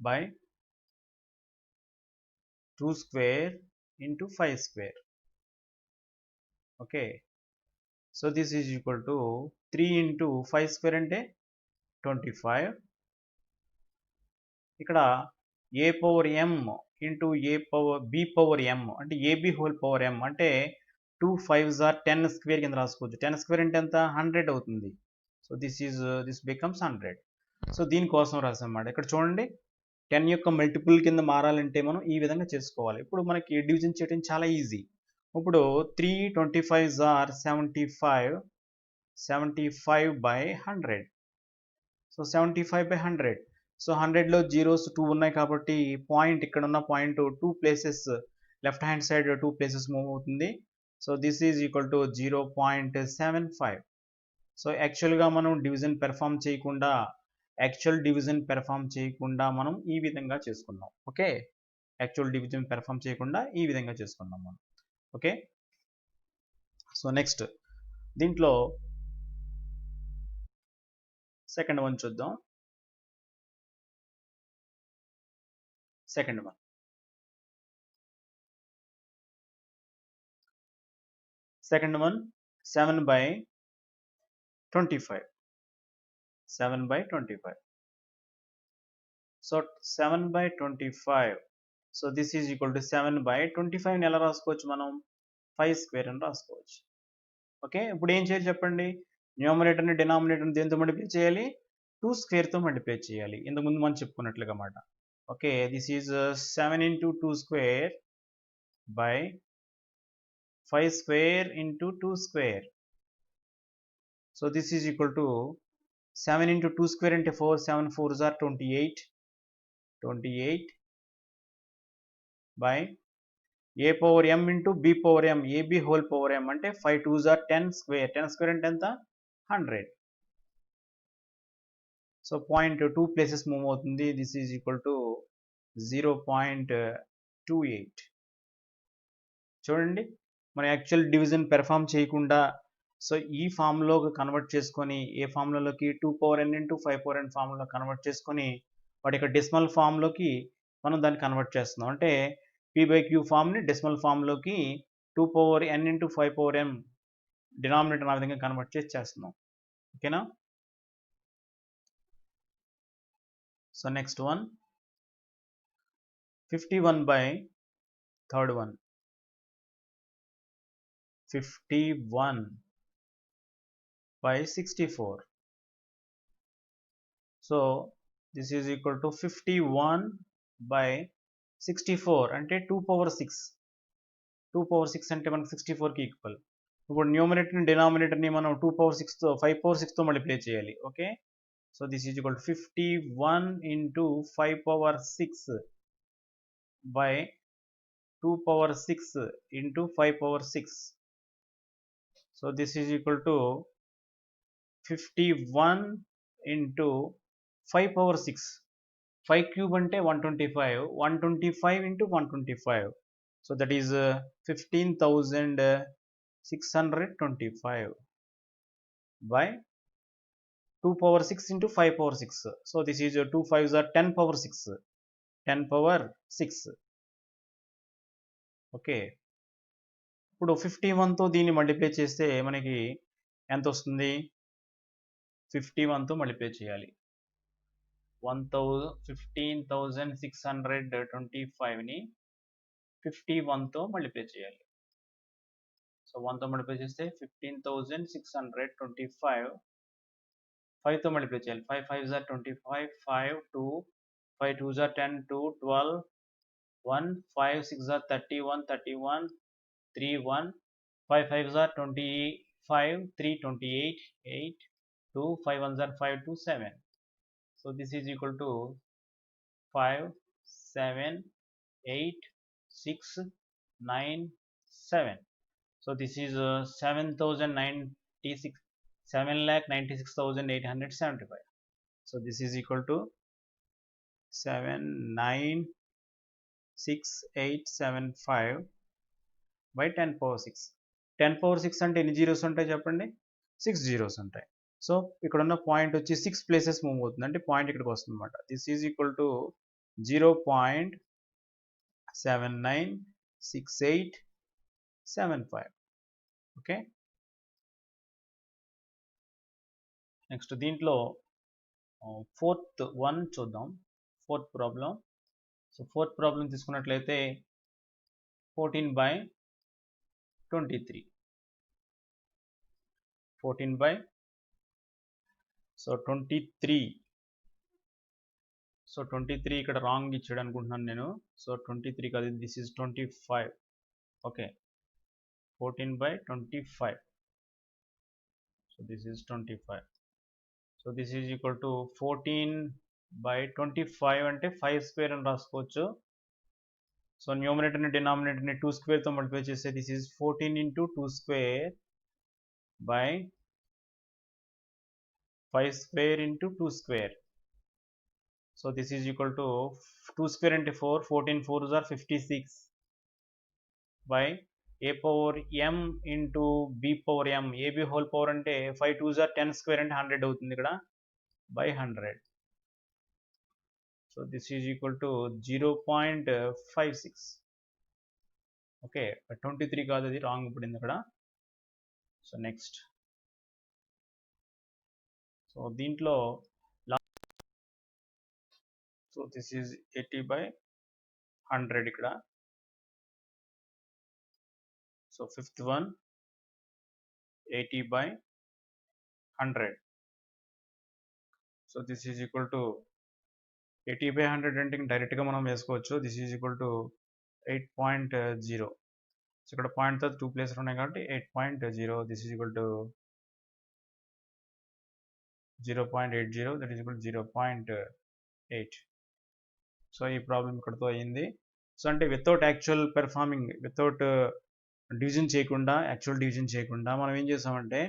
by 2² into 5². Okay, so this is equal to 3 into 5² అంటే 25. ఇక్కడ a power m into b/m అంటే ab హోల్ పవర్ m అంటే 2 5s are 10² కింద రాసుకోవచ్చు. 10² అంటే ఎంత, 100 అవుతుంది. So this becomes 100. సో దీనికోసం రాసామన్నమాట. ఇక్కడ చూడండి 10 యొక్క మల్టిపుల్ కింద మారాలంటే మనం ఈ విధంగా చేసుకోవాలి. ఇప్పుడు మనకి డివిజన్ చేయడం చాలా ఈజీ. ఇప్పుడు 3 25s are 75 by 100. So 75/100. So 100లో జీరోస్ 2 ఉన్నాయి కాబట్టి పాయింట్ ఇక్కడ ఉన్న point 2 places left hand side 2 places move అవుతుంది. So this is equal to 0.75. So యాక్చువల్గా మనం డివిజన్ పెర్ఫామ్ చేయకుండా మనం ఈ విధంగా చేసుకున్నాం. ఓకే, యాక్చువల్ డివిజన్ పెర్ఫామ్ చేయకుండా ఈ విధంగా చేసుకున్నాం మనం. ఓకే, సో నెక్స్ట్ దీంట్లో సెకండ్ వన్ చూద్దాం. Second one 7/25. 7/25. So 7/25. So this is equal to 7/25 ని ఎలా రాసుకోవచ్చు మనం? 5 స్క్వేర్ అని రాసుకోవచ్చు. ఓకే, ఇప్పుడు ఏం చేయాలి చెప్పండి? న్యూమరేటర్ని డినామినేటర్ని దేంతో మల్టిప్లై చేయాలి? 2 స్క్వేర్తో మల్టిప్లై చేయాలి, ఇంతకుముందు మనం చెప్పుకున్నట్లుగా మాట. Okay, this is 7 into 2 square by 5 square into 2 square. So this is equal to 7 into 2 square into 4, 7 4s are 28 by a power m into b power m, ab whole power m అంటే 5 2s are 10 square, 10 square అంటే ఎంత? 100. So point 2 places move అవుతుంది. This is equal to 0.28. చూడండి, మన actual division perform చేయకుండా so ఈ ఫామ్లో convert చేసుకొని ఏ ఫార్ములాలోకి 2 power n into 5 power n formula convert చేసుకొని వాటి యొక్క డెసిమల్ ఫామ్లోకి మనం దాన్ని కన్వర్ట్ చేస్తున్నాం. అంటే p/q ఫామ్ని డెసిమల్ ఫామ్లోకి 2 power n into 5 power n denominator ఆ విధంగా కన్వర్ట్ చేస్తున్నాం. ఓకేనా? So next one 51/3 1. 51/64. So this is equal to 51/64 అంటే 2 power 6. 2 power 6 అంటే మనకు 64కి ఈక్వల్. ఇప్పుడు న్యూమరేటర్ డినామినేటర్ని మనం 2 power 6తో 5 power 6తో మల్టిప్లై చేయాలి. Okay, so this is equal to 51 into 5 power 6 by 2 power 6 into 5 power 6. So this is equal to 51 into 5 power 6. 5 cube అంటే 125. 125 into 125. So that is 15,625 by 2 power 6 into 5 power 6. So this is 2 5s are 10 power 6. 10 power 6. Okay, ఇప్పుడు 51తో దీన్ని multiply చేస్తే మనకి ఎంత వస్తుంది? 51తో multiply చేయాలి. 15,625ని 51తో multiply చేయాలి. So 1తో multiply చేస్తే 15,625. 5తో మల్టిప్లై చేయాలి. 5 5s are 25, 5 2, 5 2s are 10, 2 12, 1 5 6s are 31, 31 3 1, 5 5s are 25, 3 28, 8 2, 5 1s are 5 2 7. So this is equal to 5 7 8 6 9 7. So this is 7,96,875. So this is equal to 796,875 by 10 power 6. 10 power 6 అంటే ఎన్ని zeros ఉంటాయి చెప్పండి? 6 zeros ఉంటాయి. So ఇక్కడ ఉన్న point వచ్చి 6 places move అవుతుంది, అంటే పాయింట్ ఇక్కడికి వస్తుంది అనమాట. This is equal to 0.796875. Okay, next దీంట్లో ఫోర్త్ వన్ చూద్దాం. Fourth problem. So fourth problem తీసుకున్నట్లయితే 14/23. 23. సో 23 ఇక్కడ రాంగ్ ఇచ్చాడు అనుకుంటున్నాను నేను. సో 23 కాదు, this is 25. Okay, 14/25. So this is 25. So this is equal to 14 by 25 అంటే 5 స్క్వేర్ అని రాసుకోవచ్చు. సో న్యూమరేటర్ని డినామినేటర్ని 2 స్క్వేర్తో మల్టిప్లై చేస్తే this is 14 into 2 square by 5 square into 2 square. So this is equal to 2 square into 4, 14 4s are 56 by a power m into b power m. ab whole power అంటే 5 2s are 10 square and 100 అవుతుంది ఇక్కడ by 100. So this is equal to 0.56. Okay 23 కాదు, అది wrong పడింది ఇక్కడ. So next, so దీంట్లో so this is 80 by 100 ఇక్కడ. So fifth one 80 by 100. So this is equal to 80 by 100 అంటే డైరెక్ట్గా మనం వేసుకోవచ్చు. This is equal to 8.0. So ఇక్కడ పాయింట్ తర్వాత 2 ప్లేస్లు ఉన్నాయి కాబట్టి 8.0. This is equal to 0.80, that is equal 0.8. So ఈ ప్రాబ్లం ఇక్కడతో అయింది. సో అంటే without actual performing, without division చేయకుండా, యాక్చువల్ డివిజన్ చేయకుండా మనం ఏం చేసామంటే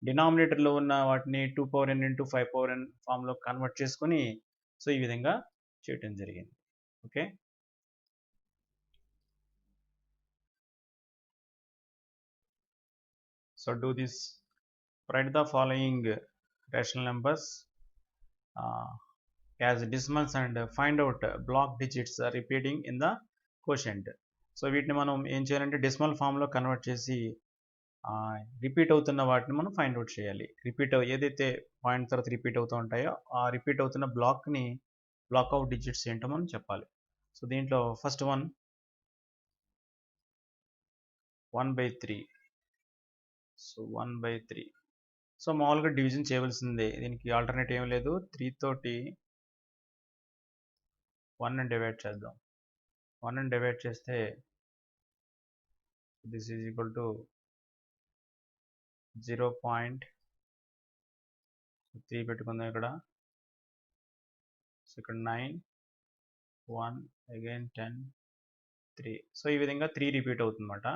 డినామినేటర్లో ఉన్న వాటిని 2 power n into 5 power n ఫామ్లో కన్వర్ట్ చేసుకొని సో ఈ విధంగా చేయటం జరిగింది. Okay, so do this. write the following rational numbers as decimals and find out block digits repeating in the quotient. So వీటిని మనం ఏం చేయాలంటే డెసిమల్ ఫామ్లో కన్వర్ట్ చేసి రిపీట్ అవుతున్న వాటిని మనం ఫైండ్ అవుట్ చేయాలి. ఏదైతే పాయింట్ తర్వాత రిపీట్ అవుతూ ఉంటాయో ఆ రిపీట్ అవుతున్న బ్లాక్ ఆఫ్ డిజిట్స్ ఏంటో మనం చెప్పాలి. సో దీంట్లో ఫస్ట్ వన్ 1/3. సో 1/3. సో మామూలుగా డివిజన్ చేయవలసిందే, దీనికి ఆల్టర్నేట్ ఏం లేదు. 3 తోటి 1 డివైడ్ చేద్దాం. 1 డివైడ్ చేస్తే దిస్ ఈజ్ ఈక్వల్ టు 0.3 పెట్టుకుందాం ఇక్కడ. సో ఇక్కడ 9 1 అగైన్ 10 3. సో ఈ విధంగా 3 రిపీట్ అవుతుందన్నమాట.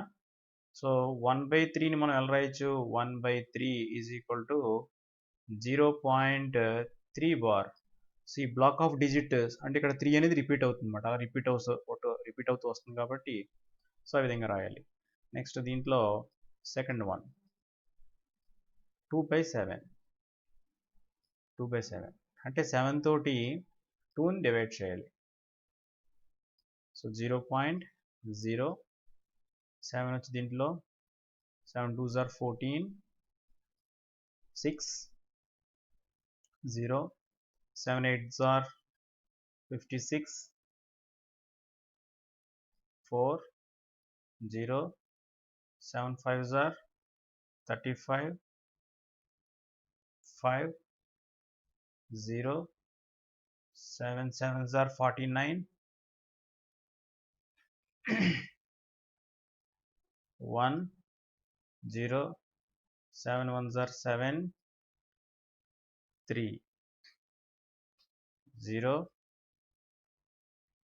సో 1/3ని మనం ఎలా రాయొచ్చు? 1/3 is equal to 0.3 bar. So ఈ బ్లాక్ ఆఫ్ డిజిట్ అంటే ఇక్కడ 3 అనేది రిపీట్ అవుతుంది అనమాట. అలా రిపీట్ అవుతూ వస్తుంది కాబట్టి సో ఆ విధంగా రాయాలి. నెక్స్ట్ దీంట్లో సెకండ్ వన్ 2/7. 2/7 అంటే 7 తోటి 2ని డివైడ్ చేయాలి. సో 0.0. 7 వచ్చి దీంట్లో 7 2s are 14, 6 0, 7 8s are 56, 4 0, 7 5s are 35, 5 0, 7 7s are 49, 1 0, 7 1s are 7, 3 0,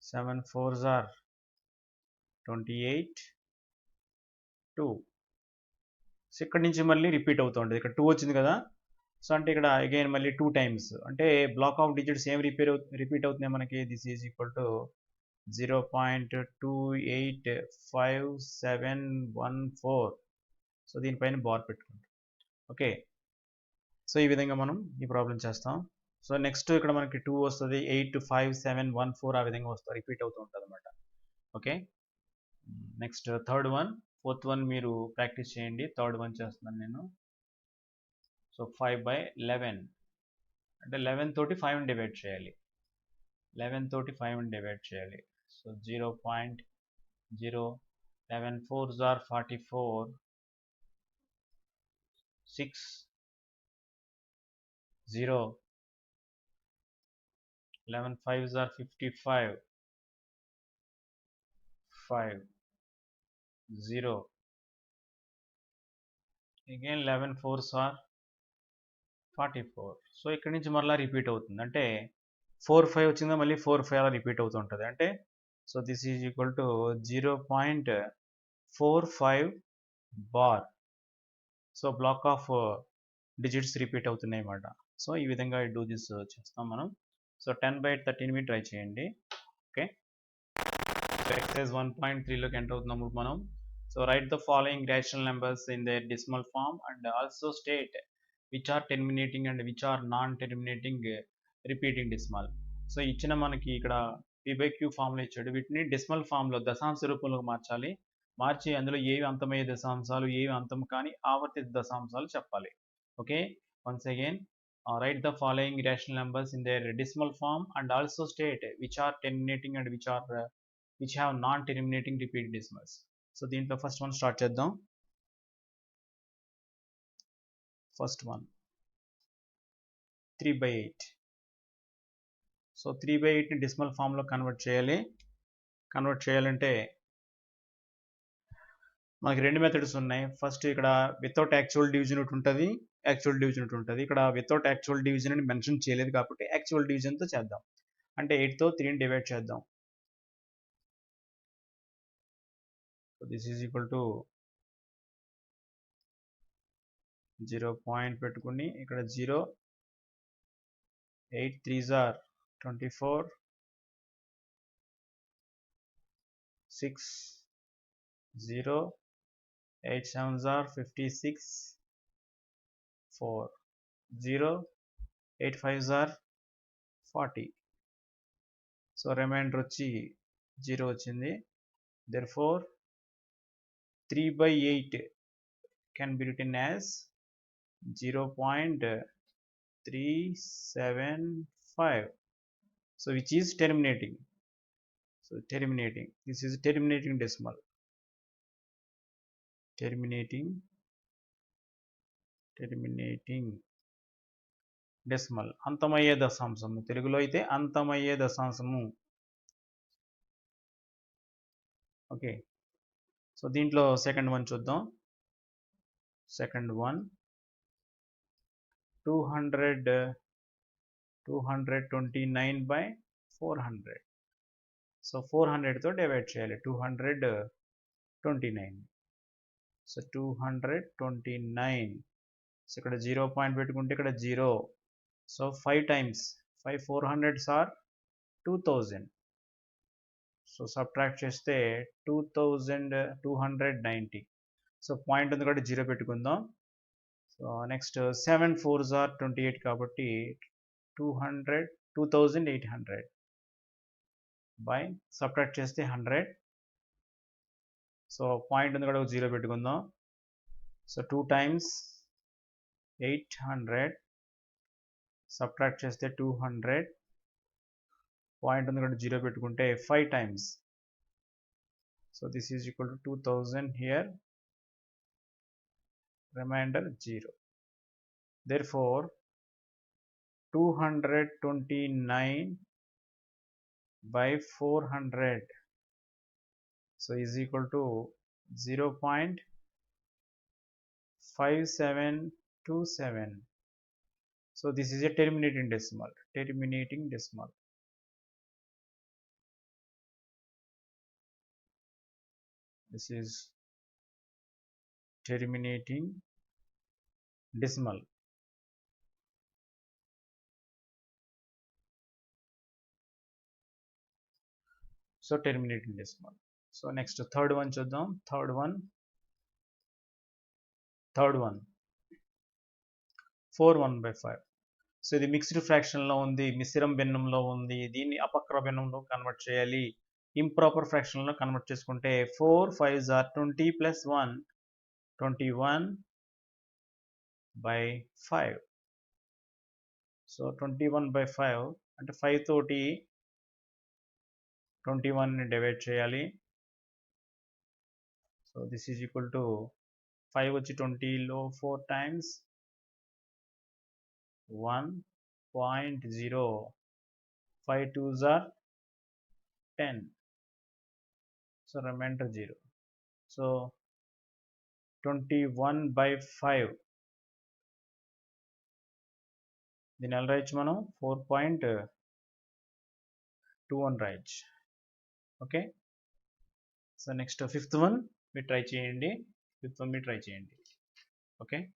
7 4s are 28, 2. So ఇక్కడ నుంచి మళ్ళీ రిపీట్ అవుతూ ఉంటుంది. ఇక్కడ 2 వచ్చింది కదా, సో అంటే ఇక్కడ అగైన్ మళ్ళీ 2 టైమ్స్ అంటే బ్లాక్ ఆఫ్ డిజిట్స్ ఏం రిపీట్ అవుతున్నాయి మనకి. This is equal to 0.2855714. So దీనిపైన బార్ పెట్టుకుంటాం. ఓకే, సో ఈ విధంగా మనం ఈ ప్రాబ్లం చేస్తాం. సో నెక్స్ట్ ఇక్కడ మనకి 2 వస్తుంది, 85714 ఆ విధంగా వస్తుంది, రిపీట్ అవుతూ ఉంటుంది అనమాట. Okay, next third one. Fourth one మీరు ప్రాక్టీస్ చేయండి. థర్డ్ వన్ చేస్తున్నాను నేను. సో 5/11 అంటే 11 తోటి 5ని డివైడ్ చేయాలి. 11 తోటి 5ని డివైడ్ చేయాలి. So 0.0, 11 4s are 44, 6 0, 11 5s are 55, 5 0, again 11 4s are 44. So ఇక్కడ నుంచి మరలా రిపీట్ అవుతుంది. అంటే 4 5 వచ్చిందా మళ్ళీ 4 5 అలా రిపీట్ అవుతూ ఉంటుంది. అంటే so this is equal to 0.45 bar. So block of digits repeat అవుతున్నాయి అన్నమాట. సో ఈ విధంగా డూ దిస్ చేస్తాం మనం. సో 10/13 ట్రై చేయండి. ఓకే, ఎక్సర్సైజ్ 1.3లోకి ఎంటర్ అవుతున్నాం ఇప్పుడు మనం. So write the following rational numbers in their decimal form and also state which are terminating and which are non terminating repeating decimal. So ఇచ్చిన మనకి ఇక్కడ p/q ఫామ్లో ఇచ్చాడు. వీటిని డెసిమల్ ఫామ్లో దశాంశ రూపంలో మార్చాలి. మార్చి అందులో ఏవి అంతమయ్యే దశాంశాలు, ఏవి అంతం కాని ఆవర్తిత దశాంశాలు చెప్పాలి. Okay, once again write the following rational numbers in their decimal form and also state which are terminating and which have non-terminating repeat decimals. So దీంట్లో ఫస్ట్ వన్ స్టార్ట్ చేద్దాం. First one 3/8. సో 3/8ని డెసిమల్ ఫామ్లో convert చేయాలి. Convert చేయాలంటే మనకి రెండు methods ఉన్నాయి. First ఇక్కడ without actual division ఒకటి ఉంటుంది, యాక్చువల్ డివిజన్ ఒకటి ఉంటుంది. ఇక్కడ వితౌట్ యాక్చువల్ డివిజన్ అని మెన్షన్ చేయలేదు కాబట్టి యాక్చువల్ డివిజన్తో చేద్దాం. అంటే 8తో 3ని డివైడ్ చేద్దాం. So this is equal to 0 point పెట్టుకుని ఇక్కడ 0, 8 3s are 24, 6 0, 8 7s are 56, 4 0, 8 5s are 40. So remainder వచ్చి 0 వచ్చింది. therefore 3/8 can be written as 0.375. so which is terminating. So terminating, this is terminating decimal. terminating decimal అంతమయ్యే దశాంశము, తెలుగులో అయితే అంతమయ్యే దశాంశము. Okay, so దీంట్లో second one చూద్దాం. Second one 229/400. So 400తో divide చేయాలి 229. So 229. So ఇక్కడ 0 point పెట్టుకుంటే ఇక్కడ 0. So 5 times 5 400s are 2000. So subtract చేస్తే 2290. So point ఉంది కాబట్టి 0 పెట్టుకుందాం. సో నెక్స్ట్ 7 4s are 28 కాబట్టి 2800 బై సబ్ట్రాక్ట్ చేస్తే 100. సో పాయింట్ ఉంది కూడా 0 పెట్టుకుందాం. సో 2 times 800 సబ్ట్రాక్ట్ చేస్తే 200. పాయింట్ ఉంది కూడా 0 పెట్టుకుంటే 5 times. So this is equal to 2000 here, remainder 0. therefore 229/400 so is equal to 0.5727. so this is a terminating decimal. This is terminating decimal. So terminating decimal. So next third one చూద్దాం. third one 4/1/5. So ఇది mixed ఫ్రాక్షన్లో ఉంది, మిశ్రమ భిన్నంలో ఉంది. దీన్ని అపక్ర భిన్నంలో convert చేయాలి. Improper ఫ్రాక్షన్లో convert చేసుకుంటే 4 5s are 20 plus 1 21/5. So 21/5 అంటే 5 తోటి 21ని డివైడ్ చేయాలి. So this is equal to 5 వచ్చి 20లో 4 times 1.0. 5 2s are 10. So remainder 0. So 21/5 దీన్ని ఎలా రాయొచ్చు మనం? 4.0 2 1 right. Okay. So next fifth one మీరు ట్రై చేయండి. ఓకే.